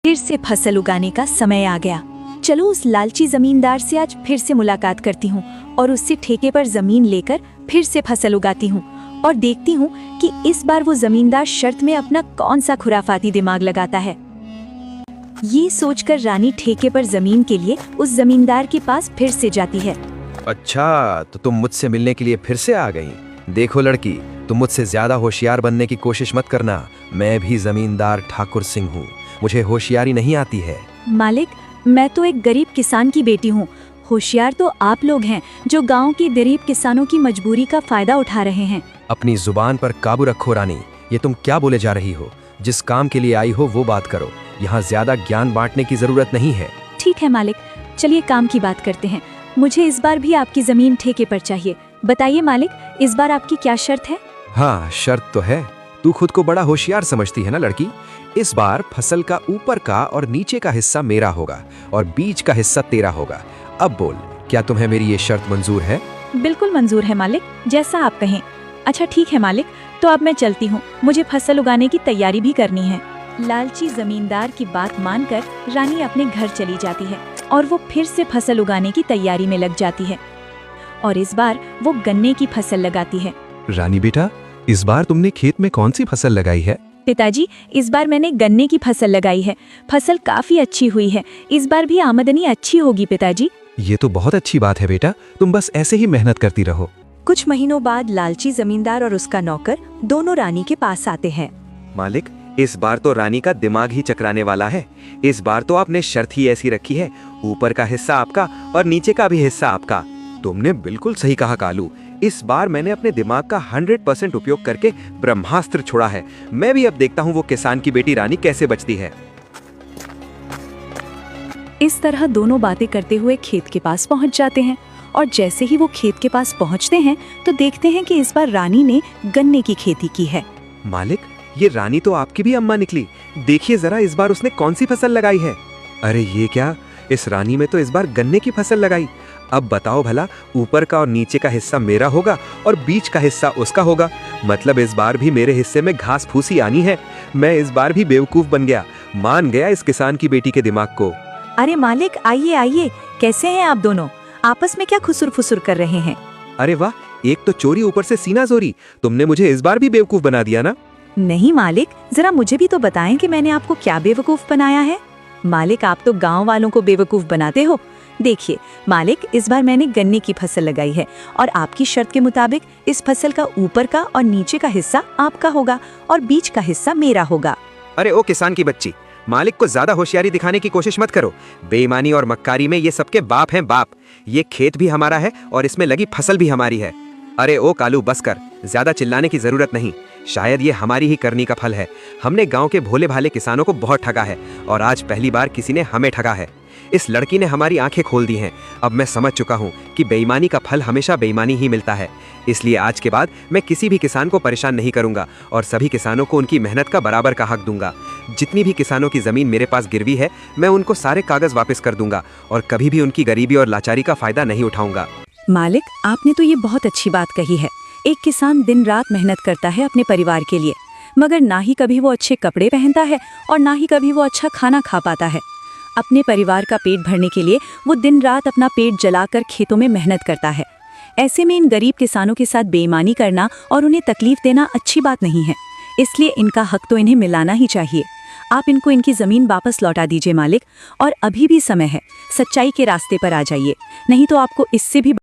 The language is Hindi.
फिर से फसल उगाने का समय आ गया। चलो उस लालची जमींदार से आज फिर से मुलाकात करती हूँ और उससे ठेके पर जमीन लेकर फिर से फसल उगाती हूँ और देखती हूँ कि इस बार वो जमींदार शर्त में अपना कौन सा खुराफाती दिमाग लगाता है। ये सोचकर रानी ठेके पर जमीन के लिए उस जमींदार के पास फिर से जाती है। अच्छा, तो तुम मुझसे मिलने के लिए फिर से आ गई। देखो लड़की, तुम मुझसे ज्यादा होशियार बनने की कोशिश मत करना। मैं भी जमींदार ठाकुर सिंह हूँ, मुझे होशियारी नहीं आती है। मालिक, मैं तो एक गरीब किसान की बेटी हूँ। होशियार तो आप लोग हैं जो गांव के गरीब किसानों की मजबूरी का फायदा उठा रहे हैं। अपनी जुबान पर काबू रखो रानी। ये तुम क्या बोले जा रही हो? जिस काम के लिए आई हो वो बात करो। यहाँ ज्यादा ज्ञान बांटने की जरूरत नहीं है। ठीक है मालिक, चलिए काम की बात करते हैं। मुझे इस बार भी आपकी जमीन ठेके पर चाहिए। बताइए मालिक, इस बार आपकी क्या शर्त है? हाँ, शर्त तो है। तू खुद को बड़ा होशियार समझती है ना लड़की। इस बार फसल का ऊपर का और नीचे का हिस्सा मेरा होगा और बीच का हिस्सा तेरा होगा। अब बोल, क्या तुम्हें मेरी ये शर्त मंजूर है? बिल्कुल मंजूर है मालिक, जैसा आप कहें। अच्छा ठीक है मालिक, तो अब मैं चलती हूँ, मुझे फसल उगाने की तैयारी भी करनी है। लालची जमींदार की बात मानकर रानी अपने घर चली जाती है और वो फिर से फसल उगाने की तैयारी में लग जाती है और इस बार वो गन्ने की फसल लगाती है। रानी बेटा, इस बार तुमने खेत में कौन सी फसल लगाई है? पिताजी, इस बार मैंने गन्ने की फसल लगाई है। फसल काफी अच्छी हुई है। इस बार भी आमदनी अच्छी होगी पिताजी। ये तो बहुत अच्छी बात है बेटा, तुम बस ऐसे ही मेहनत करती रहो। कुछ महीनों बाद लालची जमींदार और उसका नौकर दोनों रानी के पास आते हैं। मालिक, इस बार तो रानी का दिमाग ही चकराने वाला है। इस बार तो आपने शर्त ही ऐसी रखी है, ऊपर का हिस्सा आपका और नीचे का भी हिस्सा आपका। तुमने बिल्कुल सही कहा कालू। इस बार मैंने अपने दिमाग का 100% उपयोग करके ब्रह्मास्त्र छोड़ा है। मैं भी अब देखता हूँ वो किसान की बेटी रानी कैसे बचती है। इस तरह दोनों बातें करते हुए खेत के पास पहुंच जाते हैं और जैसे ही वो खेत के पास पहुंचते हैं तो देखते हैं कि इस बार रानी ने गन्ने की खेती की है। मालिक, ये रानी तो आपकी भी अम्मा निकली। देखिए जरा, इस बार उसने कौन सी फसल लगाई है। अरे ये क्या, इस रानी में तो इस बार गन्ने की फसल लगाई। अब बताओ भला, ऊपर का और नीचे का हिस्सा मेरा होगा और बीच का हिस्सा उसका होगा। मतलब इस बार भी मेरे हिस्से में घास फूसी आनी है। मैं इस बार भी बेवकूफ बन गया, मान गया इस किसान की बेटी के दिमाग को। अरे मालिक, आइए आइए, कैसे हैं आप दोनों? आपस में क्या खुसुर फुसुर कर रहे हैं? अरे वाह, एक तो चोरी ऊपर से सीना जोरी। तुमने मुझे इस बार भी बेवकूफ बना दिया ना। नहीं मालिक, जरा मुझे भी तो बताएं कि मैंने आपको क्या बेवकूफ बनाया है। मालिक, आप तो गांव वालों को बेवकूफ बनाते हो। देखिए मालिक, इस बार मैंने गन्ने की फसल लगाई है और आपकी शर्त के मुताबिक इस फसल का ऊपर का और नीचे का हिस्सा आपका होगा और बीच का हिस्सा मेरा होगा। अरे ओ किसान की बच्ची, मालिक को ज्यादा होशियारी दिखाने की कोशिश मत करो। बेईमानी और मक्कारी में ये सबके बाप हैं बाप। ये खेत भी हमारा है और इसमें लगी फसल भी हमारी है। अरे ओ कालू, बस कर, ज्यादा चिल्लाने की जरूरत नहीं। शायद ये हमारी ही करनी का फल है। हमने गांव के भोले भाले किसानों को बहुत ठगा है और आज पहली बार किसी ने हमें ठगा है। इस लड़की ने हमारी आंखें खोल दी हैं। अब मैं समझ चुका हूँ कि बेईमानी का फल हमेशा बेईमानी ही मिलता है। इसलिए आज के बाद मैं किसी भी किसान को परेशान नहीं करूंगा और सभी किसानों को उनकी मेहनत का बराबर का हक दूंगा। जितनी भी किसानों की जमीन मेरे पास गिरवी है, मैं उनको सारे कागज वापस कर दूंगा और कभी भी उनकी गरीबी और लाचारी का फायदा नहीं उठाऊंगा। मालिक, आपने तो ये बहुत अच्छी बात कही है। एक किसान दिन रात मेहनत करता है अपने परिवार के लिए, मगर ना ही कभी वो अच्छे कपड़े पहनता है और ना ही कभी वो अच्छा खाना खा पाता है। अपने परिवार का पेट भरने के लिए वो दिन रात अपना पेट जलाकर खेतों में मेहनत करता है। ऐसे में इन गरीब किसानों के साथ बेईमानी करना और उन्हें तकलीफ देना अच्छी बात नहीं है। इसलिए इनका हक तो इन्हें मिलाना ही चाहिए। आप इनको इनकी जमीन वापस लौटा दीजिए मालिक, और अभी भी समय है, सच्चाई के रास्ते पर आ जाइए, नहीं तो आपको इससे भी